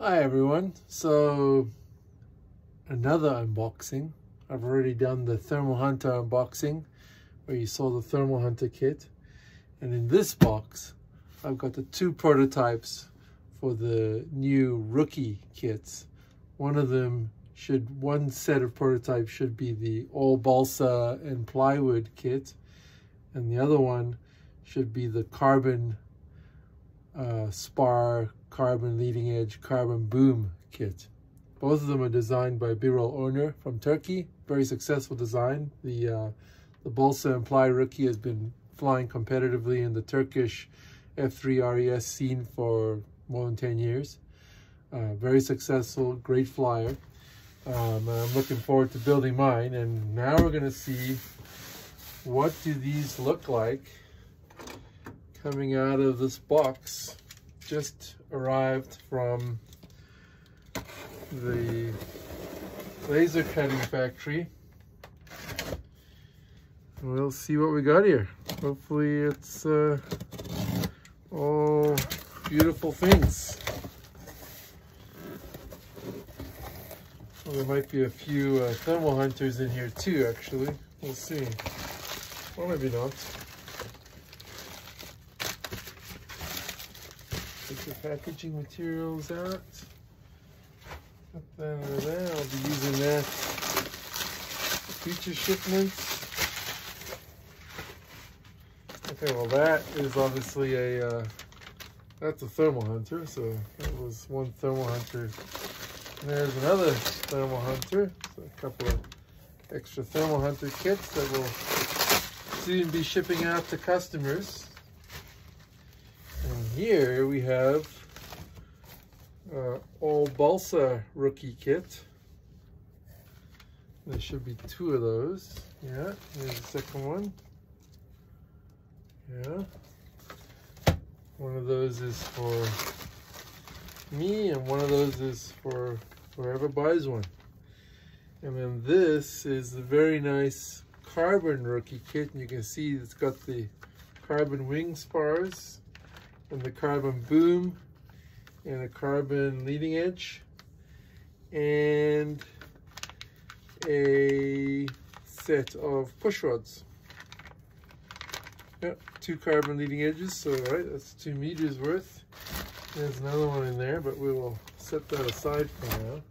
Hi everyone, so another unboxing. I've already done the Thermal Hunter unboxing where you saw the Thermal Hunter kit, and in this box I've got the two prototypes for the new rookie kits. One set of prototypes should be the all balsa and plywood kit, and the other one should be the carbon spar, carbon leading edge, carbon boom kit. Both of them are designed by Birol Owner from Turkey. Very successful design. The balsa and ply rookie has been flying competitively in the Turkish F3 RES scene for more than 10 years. Very successful, great flyer. I'm looking forward to building mine, and now we're going to see what do these look like coming out of this box. Just arrived from the laser cutting factory. We'll see what we got here. Hopefully it's all beautiful things. Well, there might be a few Thermal Hunters in here too, actually. We'll see. Or maybe not. Take the packaging materials out. Put that over there. I'll be using that for future shipments. Okay, well that is obviously a that's a Thermal Hunter. So that was one Thermal Hunter. And there's another Thermal Hunter. So a couple of extra Thermal Hunter kits that will soon be shipping out to customers. And here we have all balsa rookie kit. There should be two of those. Yeah, here's the second one. Yeah. One of those is for me, and one of those is for whoever buys one. And then this is the very nice carbon rookie kit, and you can see it's got the carbon wing spars and the carbon boom and a carbon leading edge and a set of push rods. Yep, two carbon leading edges, so right, that's 2 meters worth. There's another one in there, but we will set that aside for now.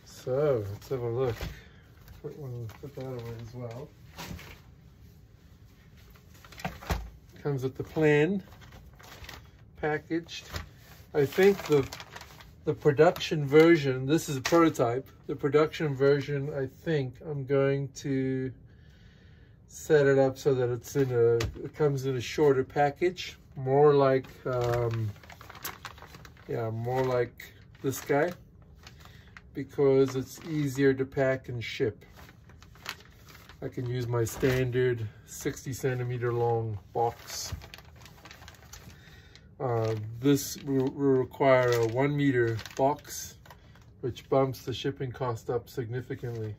So let's have a look. Put that away as well. Comes with the plan, packaged. I think the production version, this is a prototype. The production version, I think I'm going to set it up so that it comes in a shorter package, more like more like this guy, because it's easier to pack and ship. I can use my standard 60 centimeter long box. This will require a 1 meter box, which bumps the shipping cost up significantly.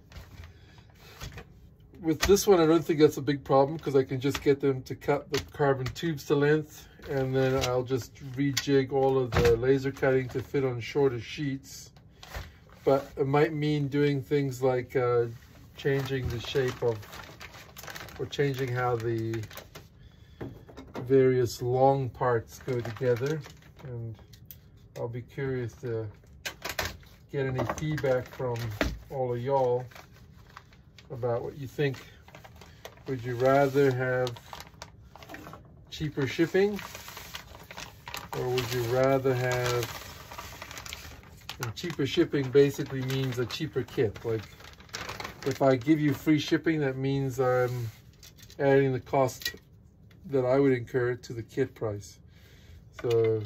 With this one, I don't think that's a big problem because I can just get them to cut the carbon tubes to length, and then I'll just rejig all of the laser cutting to fit on shorter sheets. But it might mean doing things like changing the shape of, or changing how the various long parts go together, and I'll be curious to get any feedback from all of y'all about what you think. Would you rather have cheaper shipping, or would you rather have, and cheaper shipping basically means a cheaper kit. Like if I give you free shipping, that means I'm adding the cost that I would incur to the kit price. So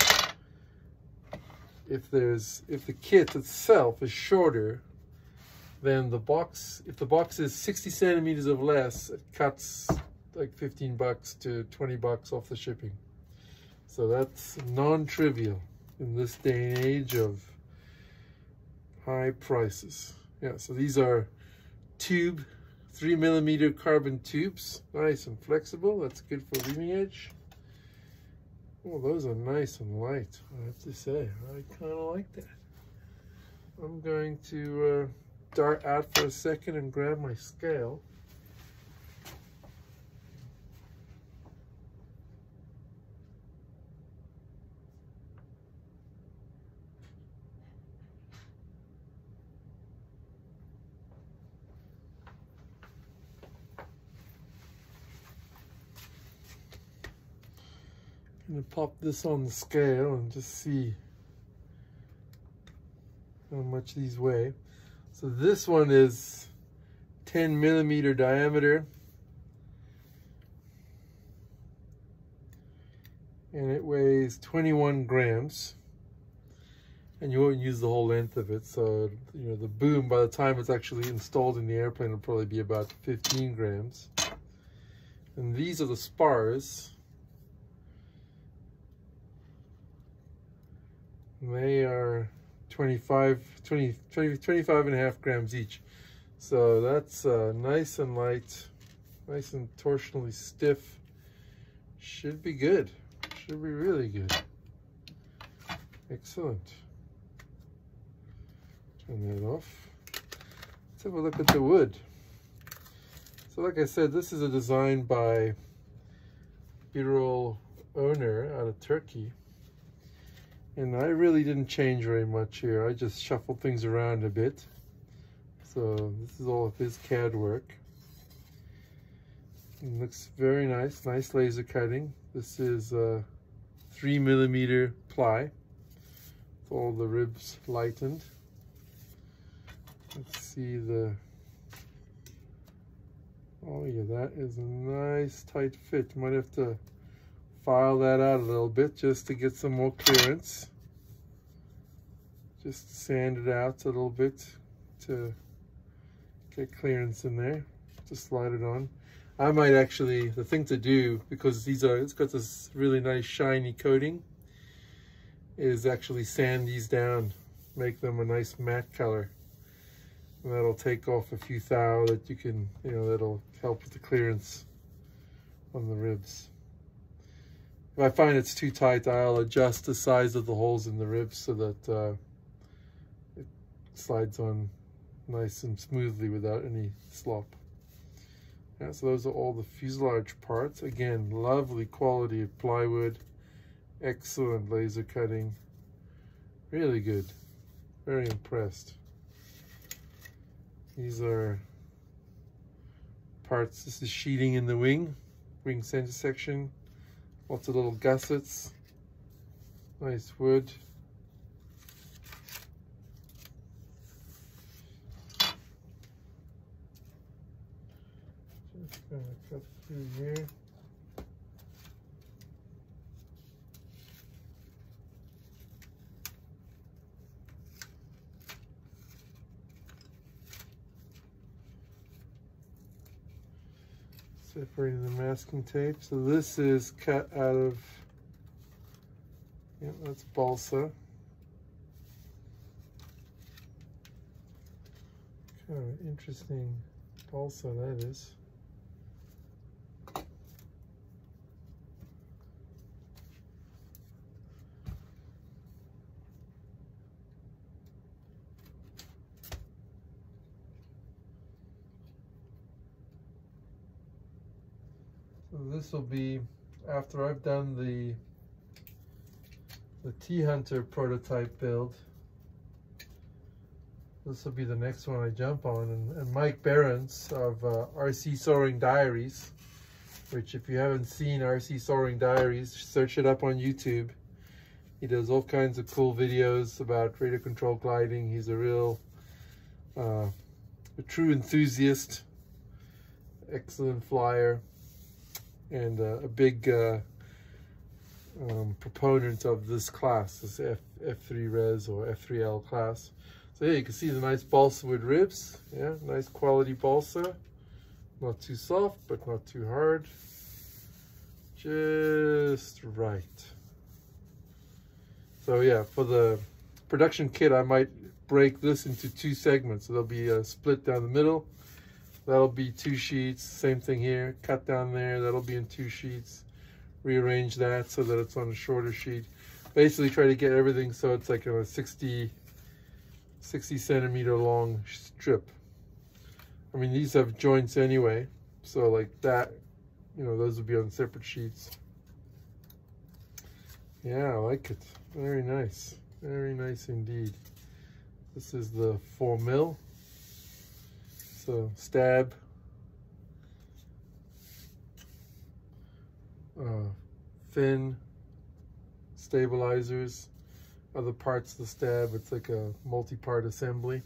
if the kit itself is shorter, then the box, if the box is 60 centimeters or less, it cuts like 15 bucks to 20 bucks off the shipping. So that's non-trivial in this day and age of high prices. Yeah, so these are tube 3mm carbon tubes, nice and flexible. That's good for leading edge. Oh, those are nice and light, I have to say. I kind of like that. I'm going to dart out for a second and grab my scale. I'm going to pop this on the scale and just see how much these weigh. So this one is 10mm diameter, and it weighs 21 grams, and you won't use the whole length of it, so you know the boom, by the time it's actually installed in the airplane, will probably be about 15 grams. And these are the spars. They are 25 and a half grams each. So that's nice and light, nice and torsionally stiff. Should be good. Should be really good. Excellent. Turn that off. Let's have a look at the wood. So like I said, this is a design by Birol owner out of Turkey. And I really didn't change very much here. I just shuffled things around a bit. So this is all of his CAD work. It looks very nice, nice laser cutting. This is 3mm ply with all the ribs lightened. Let's see the, oh yeah, that is a nice tight fit. Might have to file that out a little bit just to get some more clearance. Just sand it out a little bit to get clearance in there. Just slide it on. I might actually, the thing to do, because these are, it's got this really nice shiny coating, is actually sand these down, make them a nice matte color. And that'll take off a few thou that you can, you know, that'll help with the clearance on the ribs. If I find it's too tight, I'll adjust the size of the holes in the ribs so that it slides on nice and smoothly without any slop. Yeah, so those are all the fuselage parts. Again, lovely quality of plywood, excellent laser cutting, really good, very impressed. These are parts, this is sheeting in the wing center section. Lots of little gussets, nice wood. Just gonna cut through here. Separating the masking tape. So this is cut out of, yeah, that's balsa. Kind of an interesting balsa that is. So this will be after I've done the T-Hunter prototype build. This will be the next one I jump on. And Mike Behrens of RC Soaring Diaries, which if you haven't seen RC Soaring Diaries, search it up on YouTube. He does all kinds of cool videos about radio control gliding. He's a real, a true enthusiast, excellent flyer, and a big proponent of this class, this F3 Res or F3L class. So here you can see the nice balsa wood ribs. Yeah, nice quality balsa. Not too soft, but not too hard. Just right. So yeah, for the production kit, I might break this into two segments. So there'll be a split down the middle. That'll be 2 sheets. Same thing here. Cut down there. That'll be in 2 sheets. Rearrange that so that it's on a shorter sheet. Basically try to get everything so it's like a 60 centimeter long strip. I mean, these have joints anyway, so like that, you know, those would be on separate sheets. Yeah, I like it. Very nice. Very nice indeed. This is the 4mm. So stab, fin, stabilizers, other parts of the stab. It's like a multi-part assembly.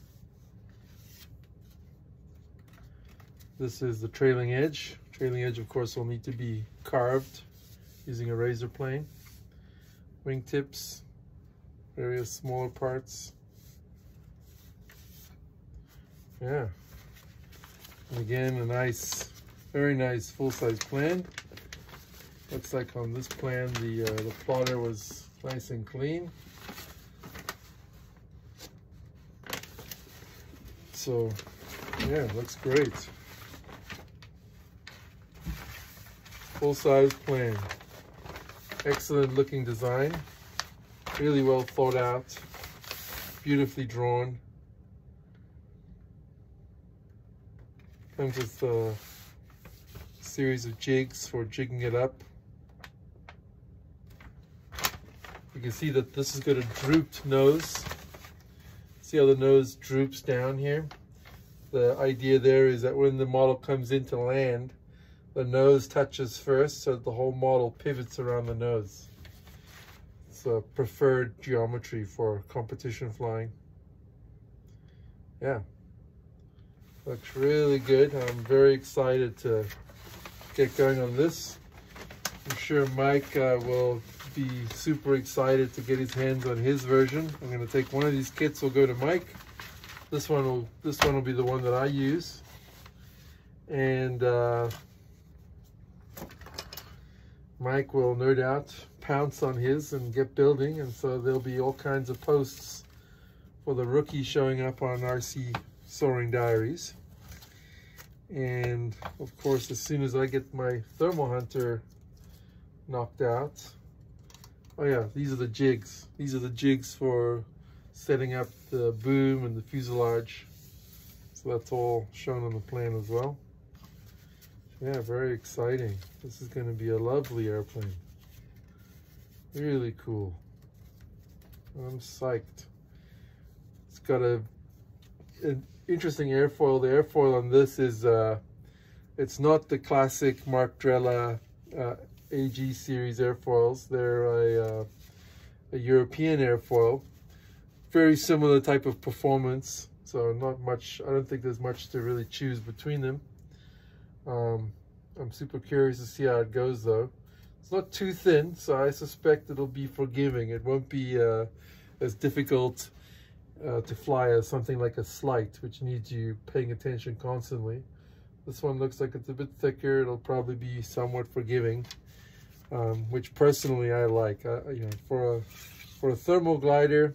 This is the trailing edge. Trailing edge, of course, will need to be carved using a razor plane. Wingtips, various smaller parts. Yeah. And again, a nice, very nice full-size plan. Looks like on this plan the plotter was nice and clean. So yeah, looks great. Full-size plan. Excellent looking design. Really well thought out. Beautifully drawn. Comes with a series of jigs for jigging it up. You can see that this has got a drooped nose. See how the nose droops down here? The idea there is that when the model comes into land, the nose touches first, so the whole model pivots around the nose. It's a preferred geometry for competition flying. Yeah. Looks really good. I'm very excited to get going on this. I'm sure Mike will be super excited to get his hands on his version. I'm going to take one of these kits. Will go to Mike. This one will be the one that I use, and Mike will no doubt pounce on his and get building. And so there'll be all kinds of posts for the rookie showing up on RC Soaring Diaries. And of course, as soon as I get my thermal hunter knocked out, oh yeah, these are the jigs. These are the jigs for setting up the boom and the fuselage. So that's all shown on the plan as well. Yeah, very exciting. This is going to be a lovely airplane. Really cool. I'm psyched. It's got an interesting airfoil. The airfoil on this is, it's not the classic Mark Drella AG series airfoils. They're a European airfoil. Very similar type of performance. So not much, I don't think there's much to really choose between them. I'm super curious to see how it goes though. It's not too thin, so I suspect it'll be forgiving. It won't be as difficult to fly as something like a Slight, which needs you paying attention constantly. This one looks like it's a bit thicker. It'll probably be somewhat forgiving, which personally I like. You know, for a thermal glider,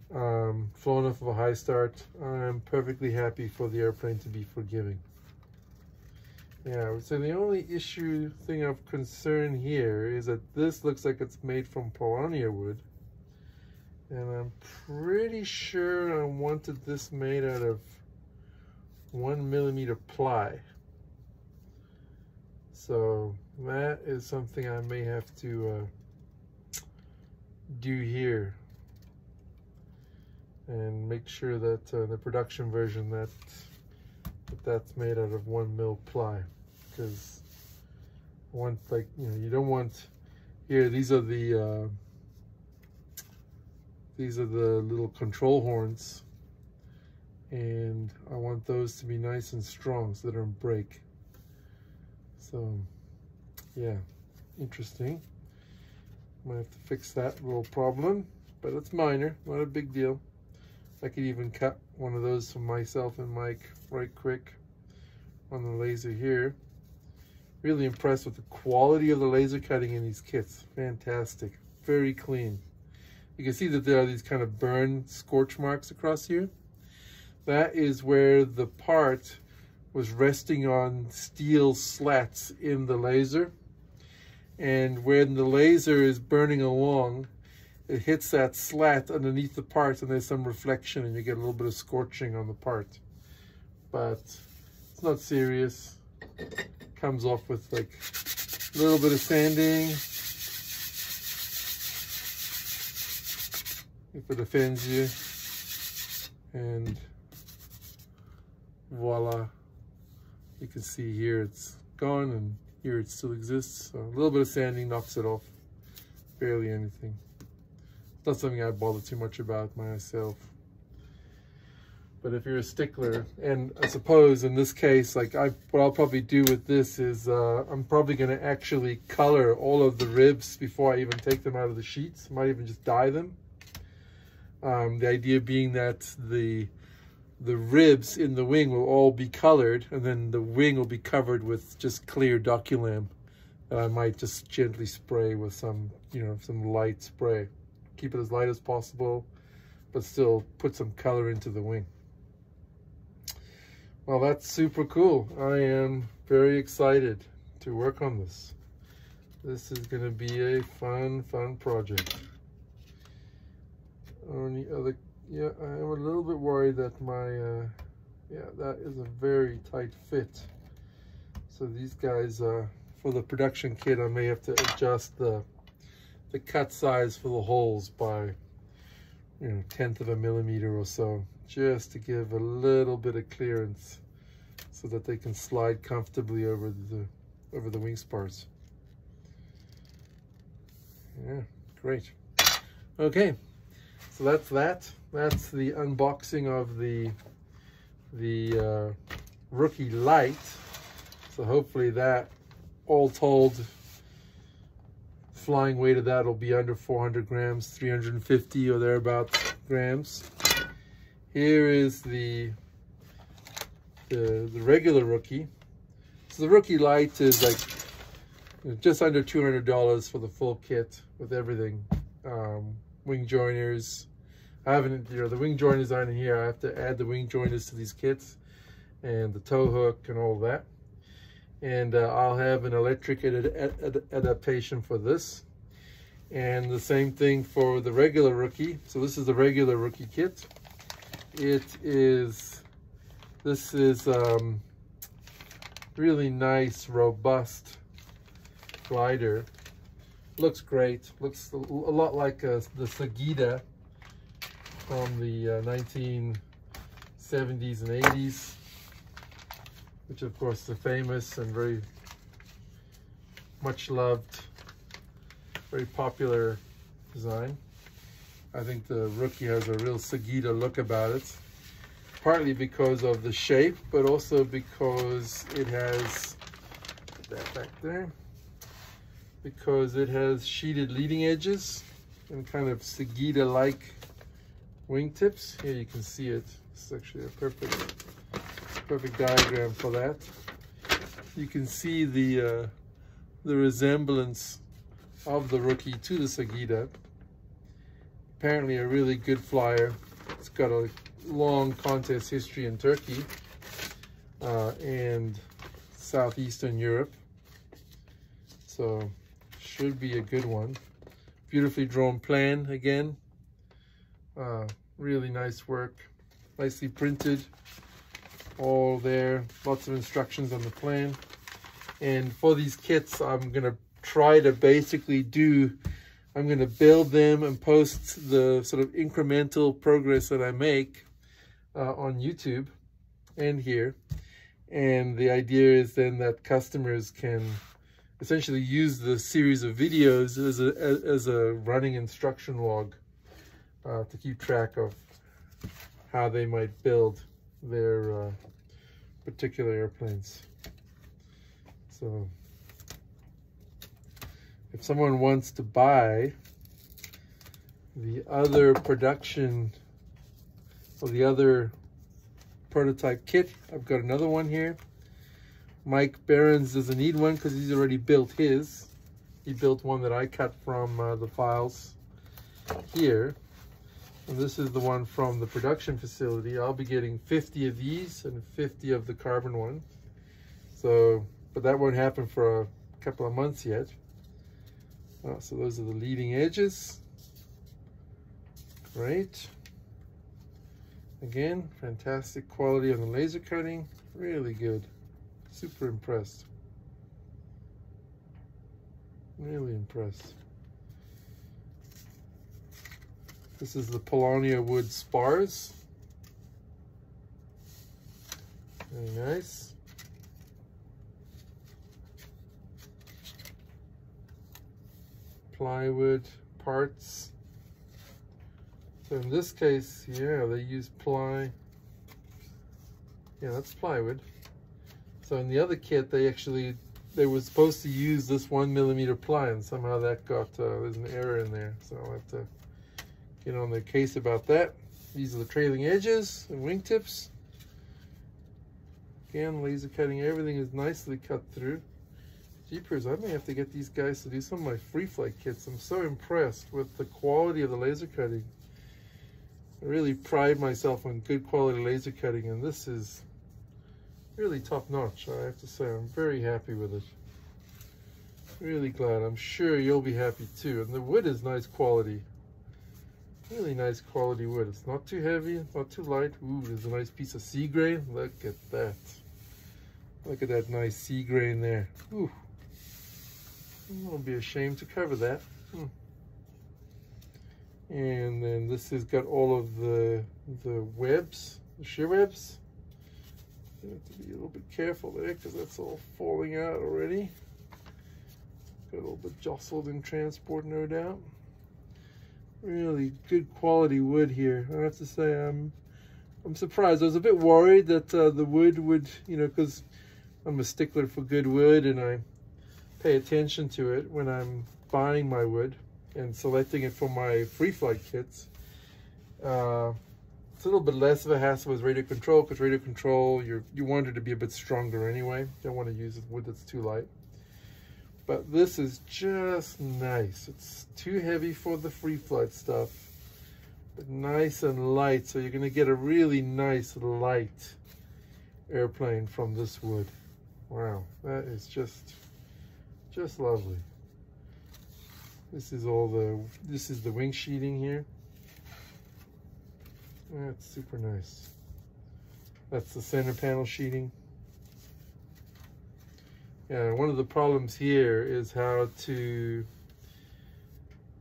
flown off of a high start, I'm perfectly happy for the airplane to be forgiving. Yeah, I would say the only thing of concern here is that this looks like it's made from Paulownia wood. And I'm pretty sure I wanted this made out of 1mm ply. So that is something I may have to do here. And make sure that the production version that's made out of 1mm ply. Because I want, like, you know, you don't want, here, these are the little control horns, and I want those to be nice and strong so they don't break. So yeah, interesting. Might have to fix that little problem, but it's minor, not a big deal. I could even cut one of those for myself and Mike right quick on the laser here. Really impressed with the quality of the laser cutting in these kits. Fantastic, very clean. You can see that there are these kind of burn scorch marks across here. That is where the part was resting on steel slats in the laser. And when the laser is burning along, it hits that slat underneath the part, and there's some reflection, and you get a little bit of scorching on the part. But it's not serious. Comes off with like a little bit of sanding, if it offends you, and voila. You can see here it's gone, and here it still exists. So a little bit of sanding knocks it off. Barely anything. It's not something I bother too much about myself. But if you're a stickler, and I suppose in this case, like what I'll probably do with this is I'm probably going to actually color all of the ribs before I even take them out of the sheets. I might even just dye them. The idea being that the ribs in the wing will all be colored, and then the wing will be covered with just clear Doculam that I might just gently spray with some, you know, some light spray. Keep it as light as possible, but still put some color into the wing. Well, that's super cool. I am very excited to work on this. This is going to be a fun project. On the other, yeah, I am a little bit worried that my, yeah, that is a very tight fit. So these guys, for the production kit, I may have to adjust the cut size for the holes by, you know, 1/10 of a millimeter or so, just to give a little bit of clearance so that they can slide comfortably over the wing spars. Yeah, great. Okay, so that's that. That's the unboxing of the Rookie Light. So hopefully that, all told, flying weight of that will be under 400 grams, 350 or thereabouts grams. Here is the regular Rookie. So the Rookie Light is like just under $200 for the full kit with everything. Wing joiners. I haven't, you know, the wing joiners aren't in here. I have to add the wing joiners to these kits, and the tow hook and all that. And I'll have an electric adaptation for this. And the same thing for the regular Rookie. So this is the regular Rookie kit. This is really nice, robust glider. Looks great. Looks a lot like the Sagita from the 1970s and 80s, which of course is a famous and very much loved, very popular design. I think the Rookie has a real Sagita look about it, partly because of the shape, but also because it has, put that back there, because it has sheeted leading edges and kind of Sagita-like wingtips. Here you can see it. It's actually a perfect diagram for that. You can see the resemblance of the Rookie to the Sagita. Apparently a really good flyer. It's got a long contest history in Turkey and Southeastern Europe. So should be a good one. Beautifully drawn plan again. Really nice work. Nicely printed. All there. Lots of instructions on the plan. And for these kits, I'm going to try to basically I'm going to build them and post the sort of incremental progress that I make on YouTube and here. And the idea is then that customers can essentially use the series of videos as a running instruction log to keep track of how they might build their particular airplanes. So if someone wants to buy the other production or the other prototype kit, I've got another one here. Mike Behrens doesn't need one because he's already built his. He built one that I cut from the files here. And this is the one from the production facility. I'll be getting 50 of these and 50 of the carbon one. So, but that won't happen for a couple of months yet. So those are the leading edges. Great. Again, fantastic quality on the laser cutting. Really good. Super impressed. Really impressed. This is the Paulownia wood spars. Very nice. Plywood parts. So in this case, yeah, they use ply. Yeah, that's plywood. So in the other kit, they were supposed to use this 1mm ply, and somehow that got, there's an error in there. So I'll have to get on the case about that. These are the trailing edges and wingtips. Again, laser cutting, everything is nicely cut through. Jeepers, I may have to get these guys to do some of my free flight kits. I'm so impressed with the quality of the laser cutting. I really pride myself on good quality laser cutting, and this is really top notch, I have to say. I'm very happy with it. Really glad. I'm sure you'll be happy too. And the wood is nice quality. Really nice quality wood. It's not too heavy, it's not too light. Ooh, there's a nice piece of sea grain. Look at that. Look at that nice sea grain there. Ooh. I'll be ashamed to cover that. And then this has got all of the webs, the shear webs. You have to be a little bit careful there because that's all falling out already. Got a little bit jostled in transport, no doubt. Really good quality wood here. I have to say, I'm surprised. I was a bit worried that the wood would, you know, because I'm a stickler for good wood and I pay attention to it when I'm buying my wood and selecting it for my free flight kits. It's a little bit less of a hassle with radio control, because radio control, you want it to be a bit stronger anyway. You don't want to use wood that's too light. But this is just nice. It's too heavy for the free flight stuff, but nice and light. So you're going to get a really nice light airplane from this wood. Wow, that is just lovely. This is the wing sheeting here. That's super nice. That's the center panel sheeting. Yeah, one of the problems here is how to,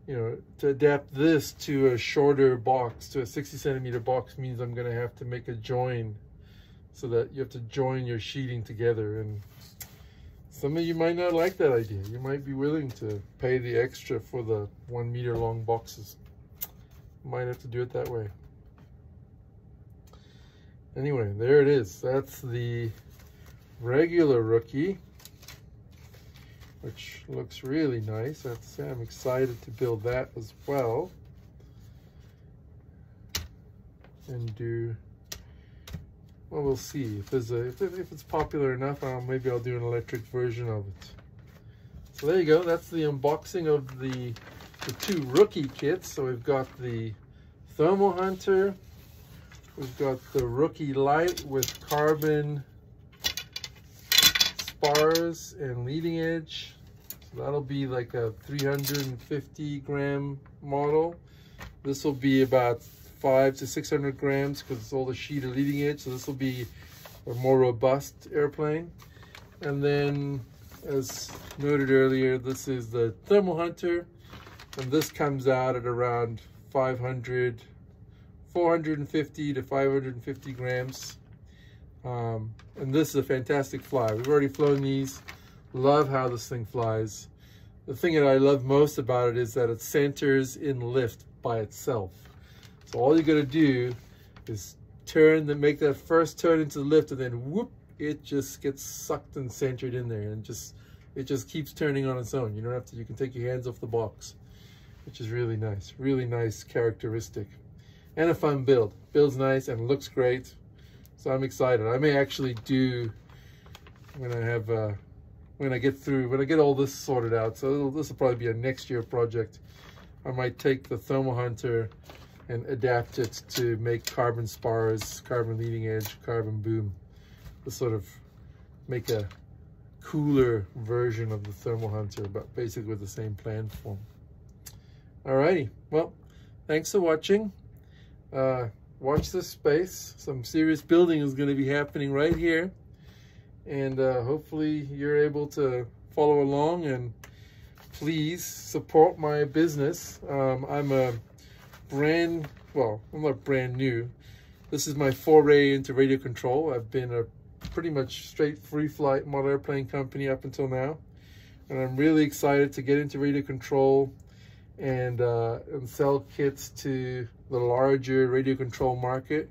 to adapt this to a shorter box, to a 60cm box, means I'm going to have to make a join so that you have to join your sheeting together. And some of you might not like that idea. You might be willing to pay the extra for the 1 meter long boxes. Might have to do it that way. Anyway, there it is. That's the regular Rookie, which looks really nice. I have to say, I'm excited to build that as well. And do, well, we'll see if it's popular enough. Maybe I'll do an electric version of it. So there you go. That's the unboxing of the two Rookie kits. So we've got the Thermal Hunter. We've got the Rookie Light with carbon spars and leading edge. So that'll be like a 350 gram model. This will be about 500 to 600 grams because it's all the sheeted leading edge. So this will be a more robust airplane. And then, as noted earlier, this is the Thermal Hunter, and this comes out at around 450 to 550 grams. And this is a fantastic fly. We've already flown these. Love how this thing flies. The thing that I love most about it is that it centers in lift by itself. So all you gotta do is make that first turn into the lift, and then whoop, it just gets sucked and centered in there, and it just keeps turning on its own. You don't have to, you can take your hands off the box, which is really nice characteristic. And a fun build. Builds nice and looks great. So I'm excited. I may actually do, when I get all this sorted out, so this will probably be a next year project. I might take the Thermal Hunter and adapt it to make carbon spars, carbon leading edge, carbon boom, to sort of make a cooler version of the Thermal Hunter, but basically with the same plan form. Alrighty, well, thanks for watching. Watch this space. Some serious building is going to be happening right here, and hopefully you're able to follow along, and please support my business. I'm not brand new. This is my foray into radio control. I've been a pretty much straight free flight model airplane company up until now, and I'm really excited to get into radio control and sell kits to the larger radio control market.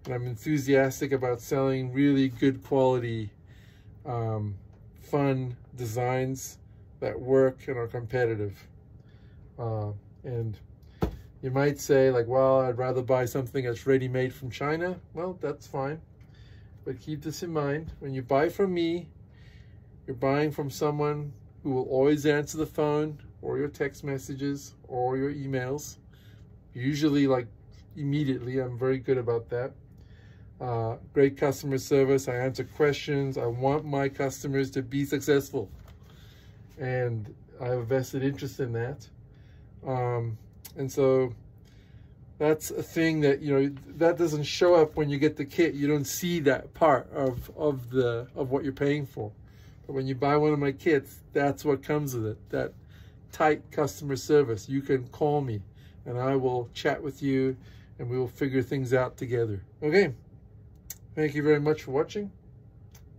And I'm enthusiastic about selling really good quality, fun designs that work and are competitive. And you might say, like, well, I'd rather buy something that's ready-made from China. Well, that's fine. But keep this in mind. When you buy from me, you're buying from someone who will always answer the phone or your text messages or your emails. Usually, like, immediately. I'm very good about that. Great customer service. I answer questions. I want my customers to be successful, and I have a vested interest in that. And so that's a thing that, you know, that doesn't show up when you get the kit. You don't see that part of what you're paying for. But when you buy one of my kits, that's what comes with it. That tight customer service. You can call me and I will chat with you and we will figure things out together. Okay. Thank you very much for watching.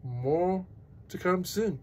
More to come soon.